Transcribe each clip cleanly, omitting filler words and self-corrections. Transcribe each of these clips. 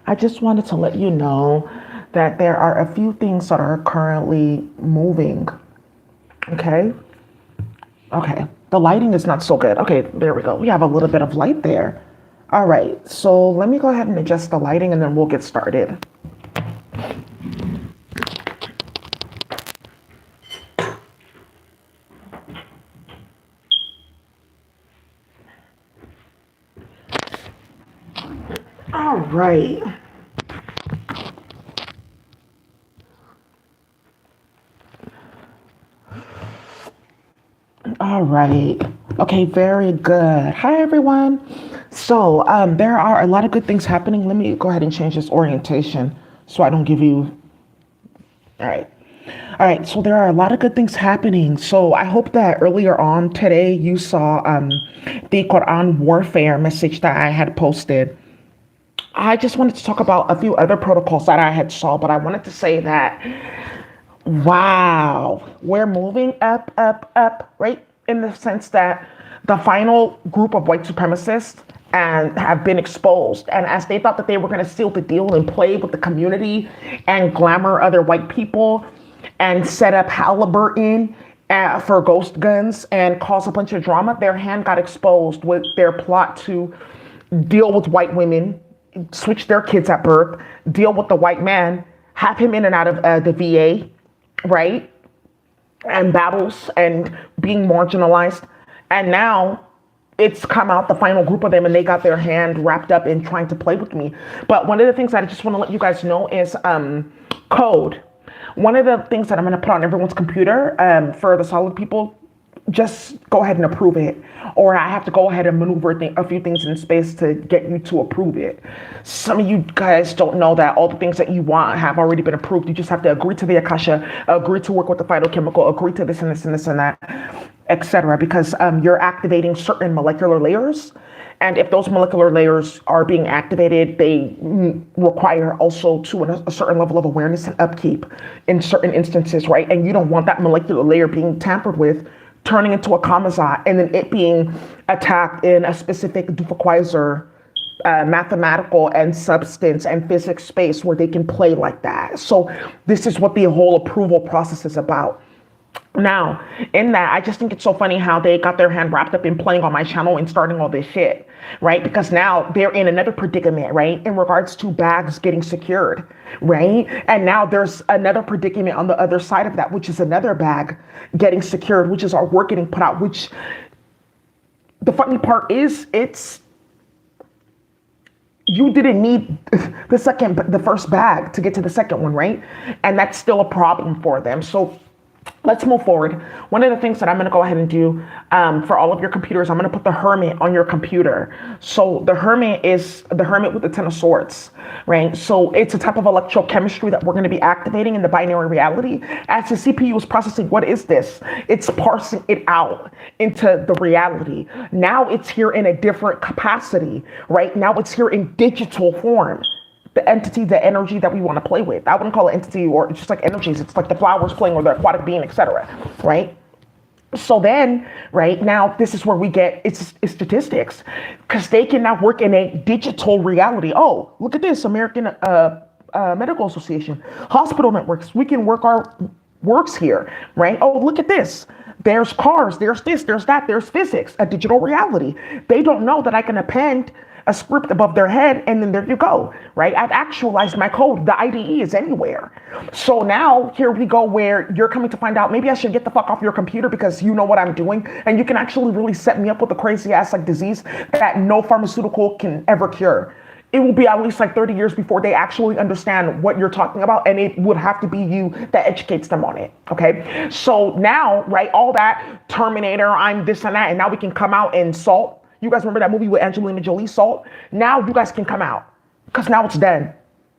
I just wanted to let you know that there are a few things that are currently moving. Okay? Okay. The lighting is not so good. Okay, there we go. We have a little bit of light there. All right, so let me go ahead and adjust the lighting and then we'll get started. All right. All right. Okay, very good. Hi, everyone. So, there are a lot of good things happening. Let me go ahead and change this orientation so I don't give you. All right. All right. So, there are a lot of good things happening. So, I hope that earlier on today you saw the Quran warfare message that I had posted. I just wanted to talk about a few other protocols that I had saw, but I wanted to say that wow, we're moving up, up, up, right? In the sense that the final group of white supremacists and have been exposed. And as they thought that they were going to seal the deal and play with the community and glamour other white people and set up Halliburton for ghost guns and cause a bunch of drama, their hand got exposed with their plot to deal with white women, switch their kids at birth, deal with the white man, have him in and out of the VA, right? And battles and being marginalized. And now it's come out the final group of them and they got their hand wrapped up in trying to play with me. But one of the things that I just want to let you guys know is code. One of the things that I'm going to put on everyone's computer for the solid people, just go ahead and approve it. Or I have to go ahead and maneuver a few things in space to get you to approve it. Some of you guys don't know that all the things that you want have already been approved. You just have to agree to the Akasha, agree to work with the phytochemical, agree to this and this and this and that, etc. Because you're activating certain molecular layers. And if those molecular layers are being activated, they require also to a certain level of awareness and upkeep in certain instances, right? And you don't want that molecular layer being tampered with, turning into a kamazat, and then it being attacked in a specific Dufakwiser mathematical and substance and physics space where they can play like that. So this is what the whole approval process is about. Now, in that, I just think it's so funny how they got their hand wrapped up in playing on my channel and starting all this shit, right? Because now they're in another predicament, right? In regards to bags getting secured, right? And now there's another predicament on the other side of that, which is another bag getting secured, which is our work getting put out, which the funny part is you didn't need the first bag to get to the second one, right? And that's still a problem for them. So let's move forward. One of the things that I'm going to go ahead and do for all of your computers, I'm going to put the Hermit on your computer. So the Hermit is the Hermit with the Ten of Swords, right? So it's a type of electrochemistry that we're going to be activating in the binary reality. As the CPU is processing, what is this? It's parsing it out into the reality. Now it's here in a different capacity, right? Now it's here in digital form. The entity, the energy that we want to play with. I wouldn't call it entity or it's just like energies. It's like the flowers playing or the aquatic being, etc. Right? So then, right now, this is where we get it's statistics because they can now work in a digital reality. Oh, look at this, American Medical Association, hospital networks. We can work our works here, right? Oh, look at this. There's cars, there's this, there's that, there's physics, a digital reality. They don't know that I can append a script above their head, and then there you go, right? I've actualized my code. The IDE is anywhere. So now here we go where you're coming to find out maybe I should get the fuck off your computer because you know what I'm doing, and you can actually really set me up with a crazy ass like disease that no pharmaceutical can ever cure. It will be at least like 30 years before they actually understand what you're talking about, and it would have to be you that educates them on it, okay? So now, right, all that Terminator, I'm this and that, and now we can come out and Salt. You guys remember that movie with Angelina Jolie, Salt? Now you guys can come out because now it's done,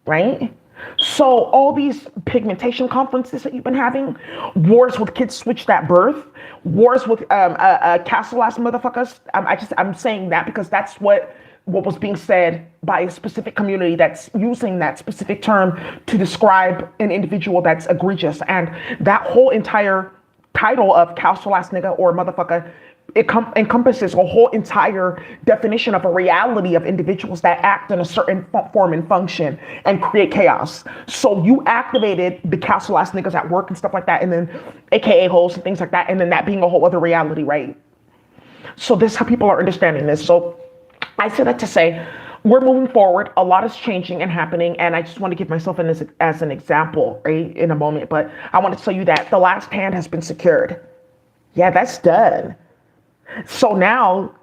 right? So all these pigmentation conferences that you've been having, wars with kids switched at birth, wars with castle ass motherfuckers. I'm saying that because that's what was being said by a specific community that's using that specific term to describe an individual that's egregious. And that whole entire title of castle ass nigga or motherfucker encompasses a whole entire definition of a reality of individuals that act in a certain form and function and create chaos. So you activated the castle ass niggas at work and stuff like that, and then AKA holes and things like that, and then that being a whole other reality, right? So this is how people are understanding this. So I say that to say, we're moving forward. A lot is changing and happening, and I just want to give myself as an example, right, in a moment. But I want to tell you that the last hand has been secured. Yeah, that's done. So now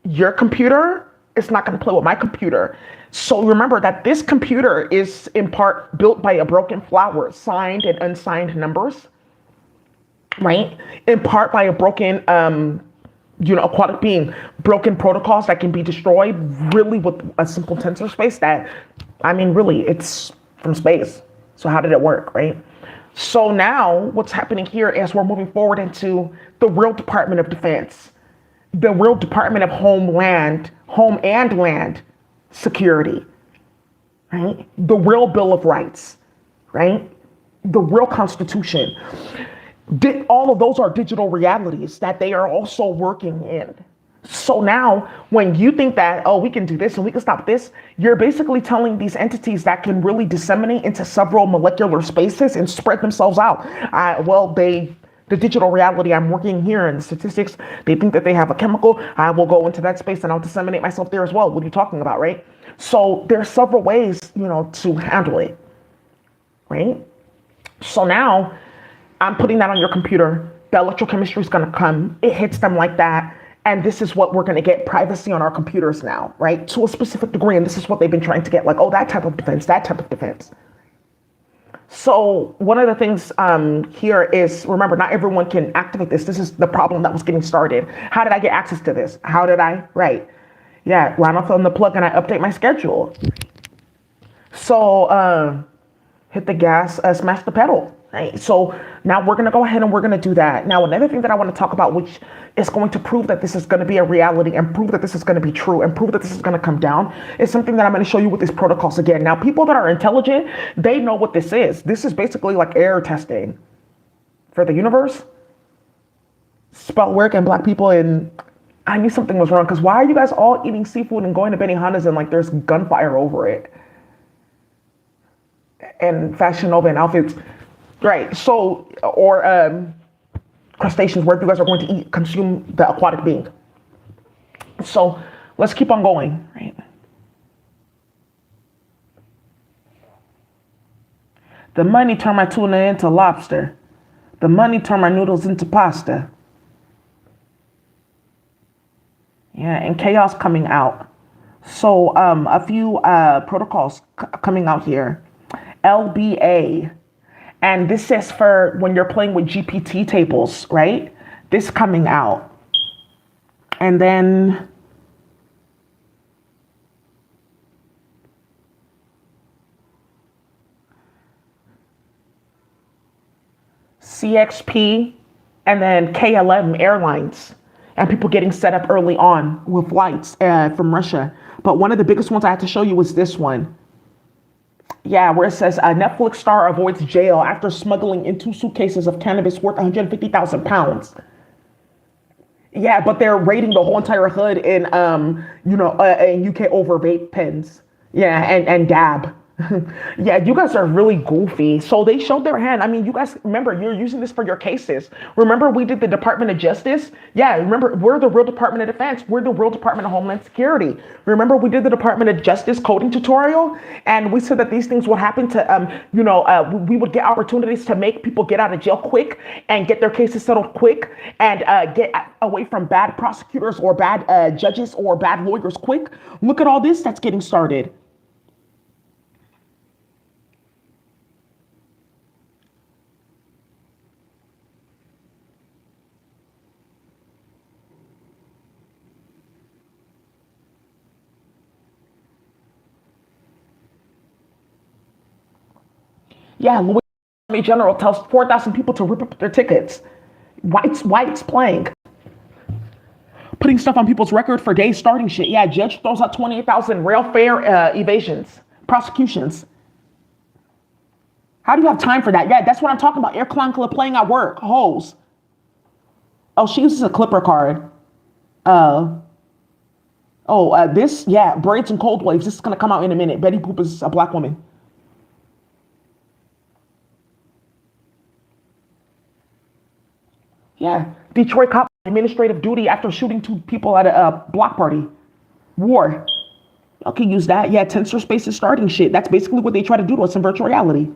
your computer is not going to play with my computer. So remember that this computer is in part built by a broken flower, signed and unsigned numbers, right? In part by a broken, aquatic being, broken protocols that can be destroyed really with a simple tensor space that, I mean, really, it's from space. So how did it work, right? So now what's happening here is we're moving forward into the real Department of Defense, the real Department of Home and Land Security, right? The real Bill of Rights, right? The real Constitution. All of those are digital realities that they are also working in. So now when you think that, oh, we can do this and we can stop this, you're basically telling these entities that can really disseminate into several molecular spaces and spread themselves out. The digital reality I'm working here in the statistics, they think that they have a chemical. I will go into that space and I'll disseminate myself there as well. What are you talking about, right? So there are several ways, to handle it, right? So now I'm putting that on your computer. The electrochemistry is going to come. It hits them like that. And this is what we're going to get, privacy on our computers now, right? To a specific degree. And this is what they've been trying to get, like, oh, that type of defense, that type of defense. So one of the things here is, remember, not everyone can activate this. This is the problem that was getting started. How did I get access to this? How did I? Right. Yeah, run off on the plug and I update my schedule. So hit the gas, smash the pedal. Right. So now we're going to go ahead and we're going to do that. Now, another thing that I want to talk about, which is going to prove that this is going to be a reality and prove that this is going to be true and prove that this is going to come down, is something that I'm going to show you with these protocols again. Now, people that are intelligent, they know what this is. This is basically like air testing for the universe. Spell work and black people. And I knew something was wrong, because why are you guys all eating seafood and going to Benihana's and like there's gunfire over it? And Fashion Nova and outfits. Right. So, or crustaceans, where you guys are going to consume the aquatic being. So let's keep on going, right? The money turned my tuna into lobster. The money turned my noodles into pasta. Yeah, and chaos coming out. So a few protocols coming out here. LBA. And this is for when you're playing with GPT tables, right? This coming out. And then CXP, and then KLM Airlines, and people getting set up early on with flights from Russia. But one of the biggest ones I had to show you was this one. Yeah, where it says a Netflix star avoids jail after smuggling in 2 suitcases of cannabis worth 150,000 pounds. Yeah, but they're raiding the whole entire hood in, in UK over vape pens. Yeah, and dab. Yeah, you guys are really goofy. So they showed their hand. I mean, you guys, remember, you're using this for your cases. Remember, we did the Department of Justice? Yeah, remember, we're the real Department of Defense. We're the real Department of Homeland Security. Remember, we did the Department of Justice coding tutorial? And we said that these things would happen to, we would get opportunities to make people get out of jail quick and get their cases settled quick and get away from bad prosecutors or bad judges or bad lawyers quick. Look at all this that's getting started. Yeah, Louis Attorney General tells 4,000 people to rip up their tickets. White's playing. Putting stuff on people's record for days starting shit. Yeah, judge throws out 28,000 rail fare evasions, prosecutions. How do you have time for that? Yeah, that's what I'm talking about. Air Clunkler playing at work, hoes. Oh, she uses a Clipper card. Uh, this, yeah, braids and cold waves. This is gonna come out in a minute. Betty Boop is a black woman. Yeah, Detroit cop administrative duty after shooting two people at a block party. War. Y'all can use that. Yeah, tensor space is starting shit. That's basically what they try to do to us in virtual reality.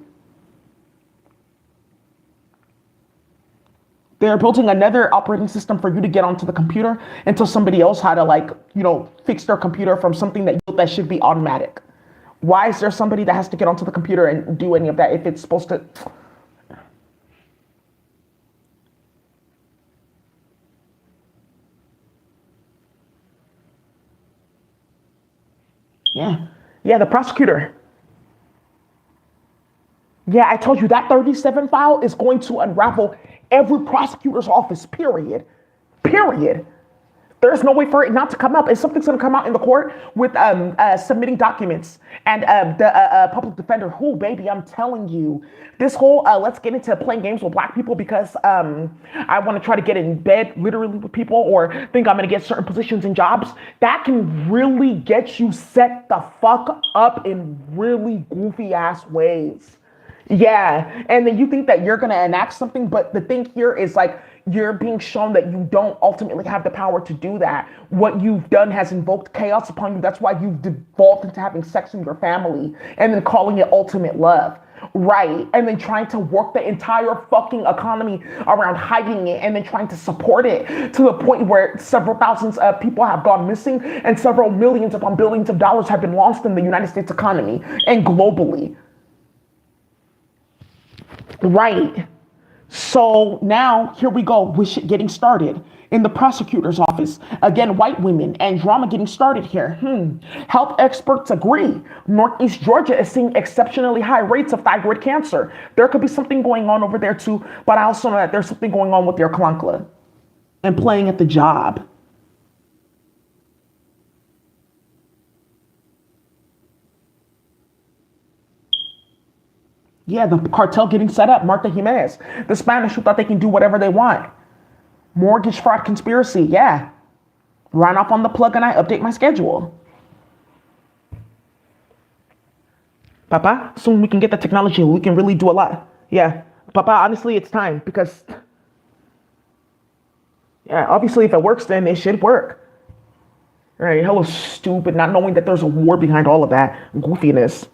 They're building another operating system for you to get onto the computer until somebody else had to like, fix their computer from something that should be automatic. Why is there somebody that has to get onto the computer and do any of that if it's supposed to? Yeah. Yeah, the prosecutor. Yeah, I told you that 37 file is going to unravel every prosecutor's office, period. Period. There's no way for it not to come up. And something's going to come out in the court with submitting documents. And the public defender, who, baby, I'm telling you, this whole let's get into playing games with black people because I want to try to get in bed literally with people or think I'm going to get certain positions and jobs, that can really get you set the fuck up in really goofy ass ways. Yeah, and then you think that you're gonna enact something, but the thing here is like you're being shown that you don't ultimately have the power to do that. What you've done has invoked chaos upon you. That's why you've devolved into having sex in your family and then calling it ultimate love. Right, and then trying to work the entire fucking economy around hiding it and then trying to support it to the point where several thousands of people have gone missing and several millions upon billions of dollars have been lost in the United States economy and globally. Right. So now here we go with shit getting started in the prosecutor's office. Again, white women and drama getting started here. Health experts agree. Northeast Georgia is seeing exceptionally high rates of thyroid cancer. There could be something going on over there too, but I also know that there's something going on with your clunkla and playing at the job. Yeah, the cartel getting set up. Martha Jimenez, the Spanish who thought they can do whatever they want. Mortgage fraud conspiracy. Yeah. Run off on the plug and I update my schedule. Papa, soon we can get the technology. We can really do a lot. Yeah. Papa, honestly, it's time because, yeah, obviously if it works, then it should work. Right. Hello, stupid, not knowing that there's a war behind all of that goofiness.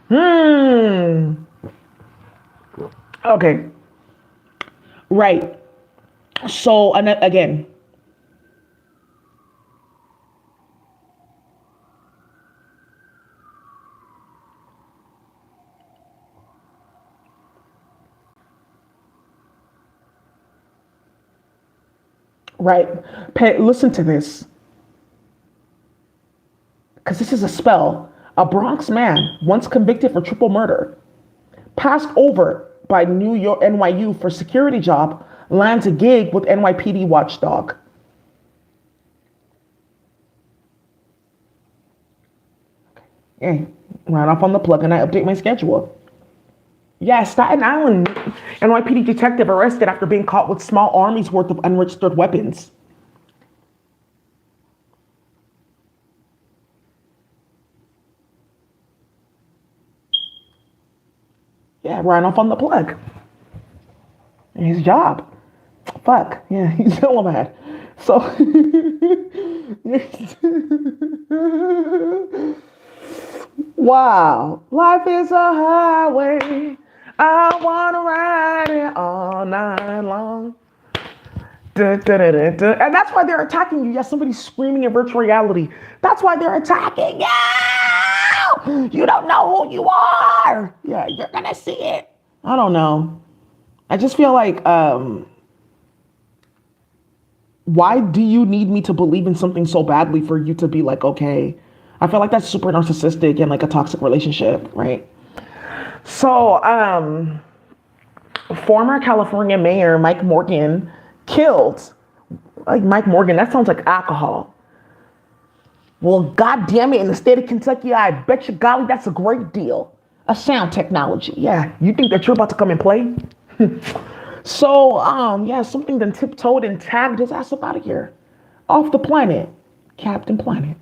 Hmm. Okay. Right. So, and again, right. Listen to this, because this is a spell. A Bronx man, once convicted for triple murder, passed over by New York NYU for security job, lands a gig with NYPD watchdog. Yeah, ran off on the plug and I update my schedule. Yeah, Staten Island NYPD detective arrested after being caught with small armies worth of unregistered weapons. Yeah, ran off on the plug. His job. Fuck. Yeah, he's still mad. So wow. Life is a highway. I wanna ride it all night long. Dun, dun, dun, dun, dun. And that's why they're attacking you. Yes, somebody's screaming in virtual reality. That's why they're attacking you. You don't know who you are. Yeah, you're gonna see it. I don't know. I just feel like, why do you need me to believe in something so badly for you to be like, okay? I feel like that's super narcissistic and like a toxic relationship, right? So, former California Mayor Mike Morgan killed, like Mike Morgan, that sounds like alcohol. Well, God damn it, in the state of Kentucky, I bet you golly, that's a great deal. A sound technology. Yeah, you think that you're about to come and play? So, yeah, something then tiptoed and tagged his ass up out of here. Off the planet. Captain Planet.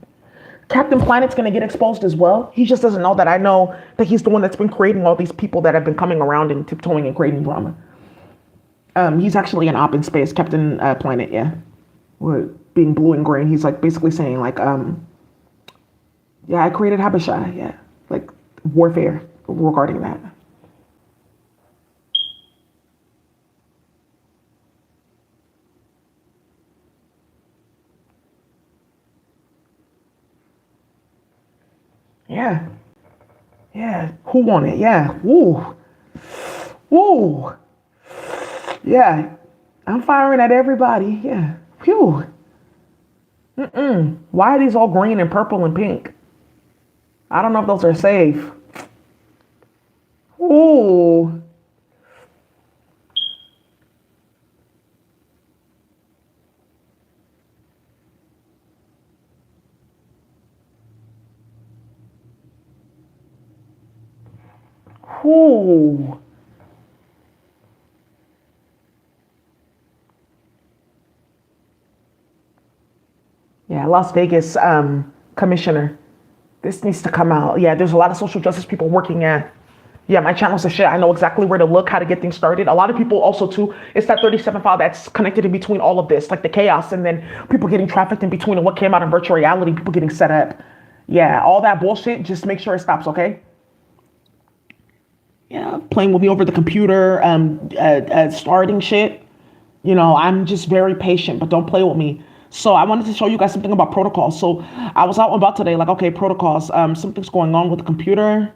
Captain Planet's gonna get exposed as well. He just doesn't know that I know that he's the one that's been creating all these people that have been coming around and tiptoeing and creating drama. He's actually an op in space, Captain Planet, yeah. What, being blue and green, he's like basically saying like, yeah, I created Habesha, yeah. Like warfare regarding that. Yeah. Yeah. Who won it? Yeah. Woo. Woo. Yeah. I'm firing at everybody. Yeah. Phew. Why are these all green and purple and pink? I don't know if those are safe. Ooh. Ooh. Yeah, Las Vegas commissioner. This needs to come out. Yeah, there's a lot of social justice people working at. Yeah, my channel's a shit. I know exactly where to look, how to get things started. A lot of people also too, it's that 37 file that's connected in between all of this, like the chaos and then people getting trafficked in between and what came out in virtual reality, people getting set up. Yeah, all that bullshit, just make sure it stops, okay? Yeah, playing with me over the computer, starting shit. You know, I'm just very patient, but don't play with me. So I wanted to show you guys something about protocols. So I was out and about today, like, okay, protocols. Something's going on with the computer.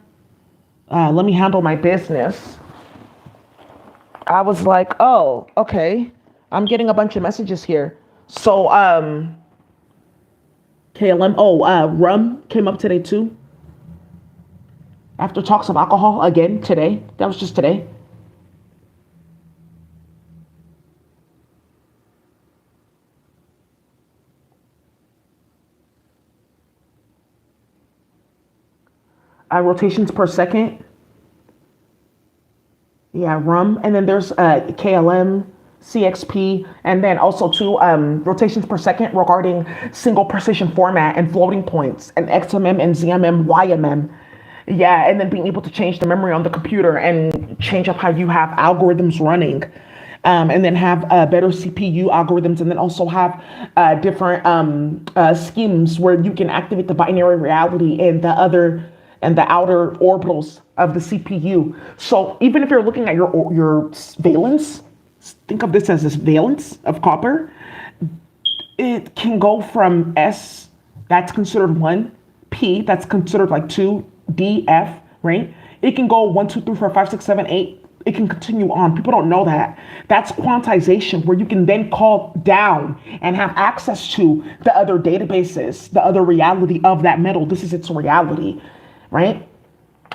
Let me handle my business. I was like, oh, okay. I'm getting a bunch of messages here. So, KLM, rum came up today too. After talks of alcohol again today. That was just today. Rotations per second. Yeah, rum. And then there's KLM, CXP, and then also two rotations per second regarding single precision format and floating points and XMM and ZMM, YMM. Yeah, and then being able to change the memory on the computer and change up how you have algorithms running. And then have better CPU algorithms, and then also have different schemes where you can activate the binary reality and the outer orbitals of the CPU. So even if you're looking at your valence, think of this as this valence of copper. It can go from S, that's considered one, P, that's considered like two, D, F, right? It can go 1, 2, 3, 4, 5, 6, 7, 8. It can continue on. People don't know that. That's quantization, where you can then call down and have access to the other databases, the other reality of that metal. This is its reality, right?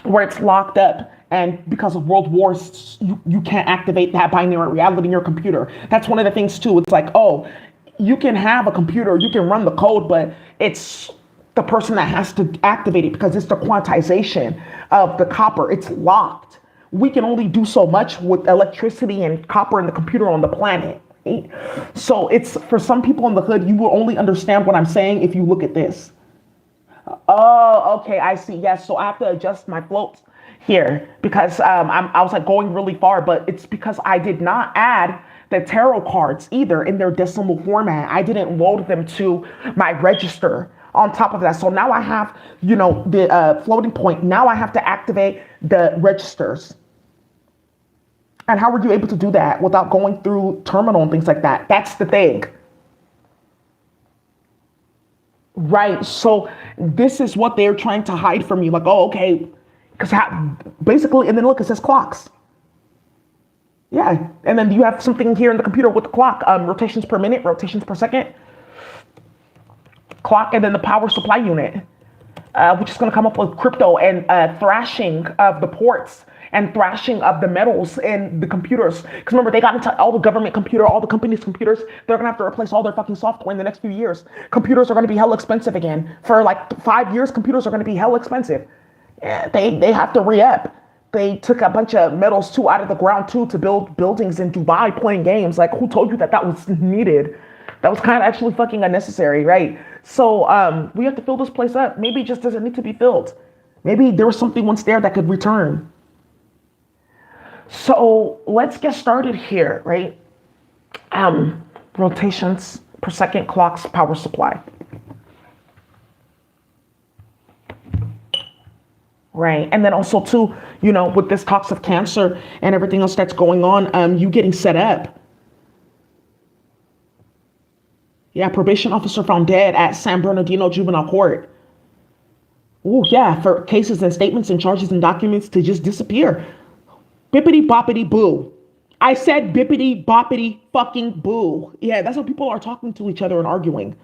Where it's locked up. And because of world wars, you can't activate that binary reality in your computer. That's one of the things too. It's like, oh, you can have a computer, you can run the code, but it's the person that has to activate it because it's the quantization of the copper. It's locked. We can only do so much with electricity and copper in the computer on the planet. Right? So it's for some people in the hood, you will only understand what I'm saying if you look at this. Oh, okay, I see. Yes, so I have to adjust my floats here because I was like going really far, but it's because I did not add the tarot cards either in their decimal format. I didn't load them to my register on top of that. So now I have, the floating point. Now I have to activate the registers. And how were you able to do that without going through terminal and things like that? That's the thing. Right. So this is what they're trying to hide from you. Like, oh, okay. Because basically, and then look, it says clocks. Yeah. And then you have something here in the computer with the clock, rotations per minute, rotations per second, clock, and then the power supply unit, which is going to come up with crypto and thrashing of the ports and thrashing of the metals in the computers. Because remember, they got into all the government computer, all the companies' computers. They're going to have to replace all their fucking software in the next few years. Computers are going to be hell expensive again. For like 5 years, computers are going to be hell expensive. Yeah, they have to re-up. they took a bunch of metals too out of the ground too to build buildings in Dubai playing games. Like, who told you that that was needed? That was kind of actually fucking unnecessary, right? So we have to fill this place up. Maybe it just doesn't need to be filled. Maybe there was something once there that could return. So let's get started here, right? Rotations per second, clocks, power supply. Right. And then also too, with this talks of cancer and everything else that's going on, you getting set up. Yeah, probation officer found dead at San Bernardino Juvenile Court. Oh, yeah, for cases and statements and charges and documents to just disappear. Bippity boppity boo. I said bippity boppity fucking boo. Yeah, that's how people are talking to each other and arguing.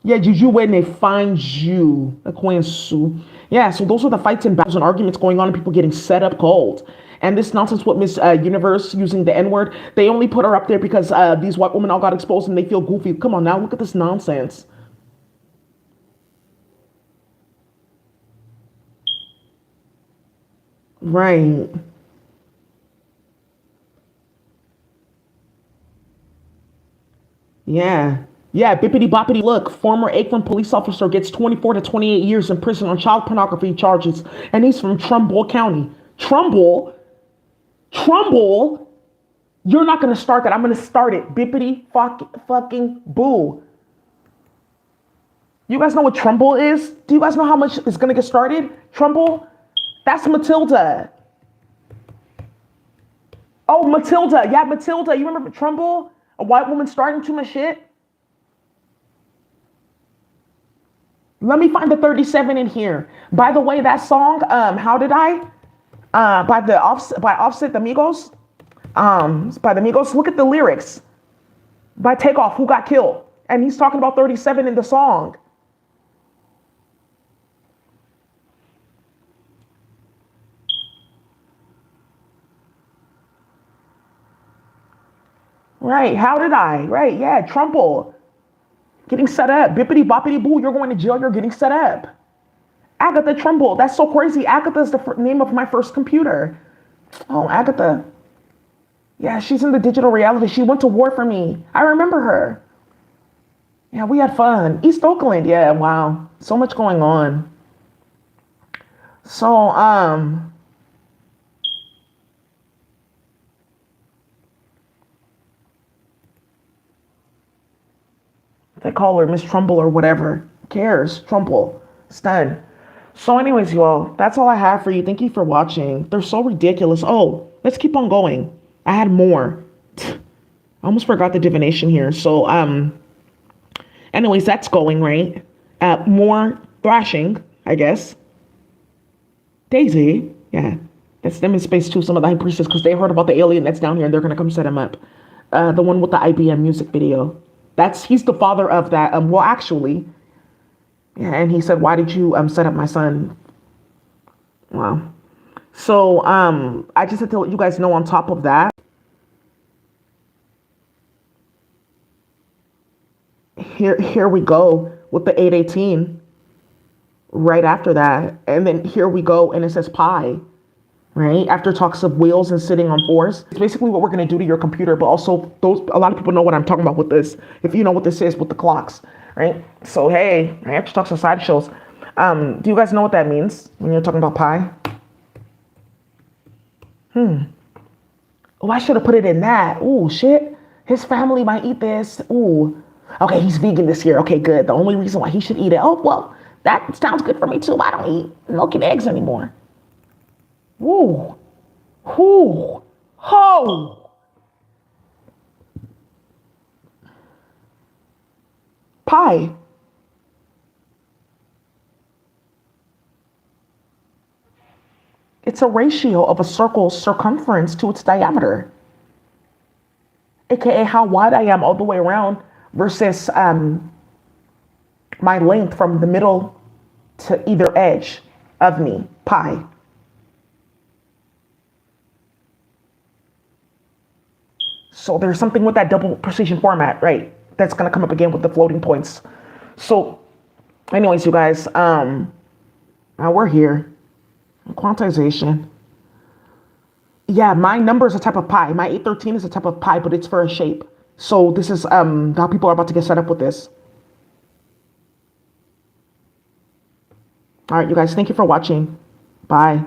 Yeah, Juju when they find you, Queen Sue. Yeah, so those are the fights and battles and arguments going on and people getting set up cold. And this nonsense with Miss Universe using the N-word, they only put her up there because these white women all got exposed and they feel goofy. Come on now, look at this nonsense. Right. Yeah. Yeah, bippity boppity look. Former Aikman police officer gets 24 to 28 years in prison on child pornography charges. And he's from Trumbull County. Trumbull? Trumbull? You're not going to start that. I'm going to start it. Bippity fucking boo. You guys know what Trumbull is? Do you guys know how much is going to get started? Trumbull? That's Matilda. Oh, Matilda. Yeah, Matilda. You remember Trumbull? A white woman starting too much shit? Let me find the 37 in here. By the way, that song, How Did I? By Offset the Migos. By the Migos. Look at the lyrics. By Takeoff, who got killed. And he's talking about 37 in the song. Right, how did I? Right, yeah, Trumbull. Getting set up. Bippity boppity boo, you're going to jail, you're getting set up. Agatha Trumbull, that's so crazy. Agatha's the name of my first computer. Oh, Agatha. Yeah, she's in the digital reality. She went to war for me. I remember her. Yeah, we had fun. East Oakland, yeah, wow. So much going on. So, they call her Miss Trumbull or whatever. Who cares? Trumbull. Stun. So anyways, you all, that's all I have for you. Thank you for watching. They're so ridiculous. Oh, let's keep on going. I had more. I almost forgot the divination here. So, anyways, that's going, right? More thrashing, I guess. Daisy. Yeah. That's them in space too, some of the high priestess, because they heard about the alien that's down here and they're going to come set him up. The one with the IBM music video. He's the father of that. Well, actually, yeah. And he said, "Why did you set up my son?" Wow. So I just had to let you guys know. On top of that, here we go with the 818. Right after that, and then here we go, and it says pi. Right after talks of wheels and sitting on fours. It's basically what we're going to do to your computer, but also a lot of people know what I'm talking about with this. If you know what this is with the clocks, right? So hey, after talks of sideshows. Do you guys know what that means when you're talking about pi? Oh, I should have put it in that. Ooh, shit. His family might eat this. Ooh. Okay, he's vegan this year. Okay, good. The only reason why he should eat it. Oh, well, that sounds good for me too. I don't eat milk and eggs anymore. Woo. Whoo. Ho. Pi. It's a ratio of a circle's circumference to its diameter. AKA how wide I am all the way around versus my length from the middle to either edge of me. Pi. So there's something with that double precision format, right? That's gonna come up again with the floating points. So anyways, you guys, now we're here. Quantization. Yeah, my number is a type of pie. My 813 is a type of pie, but it's for a shape. So this is how people are about to get set up with this. All right, you guys, thank you for watching. Bye.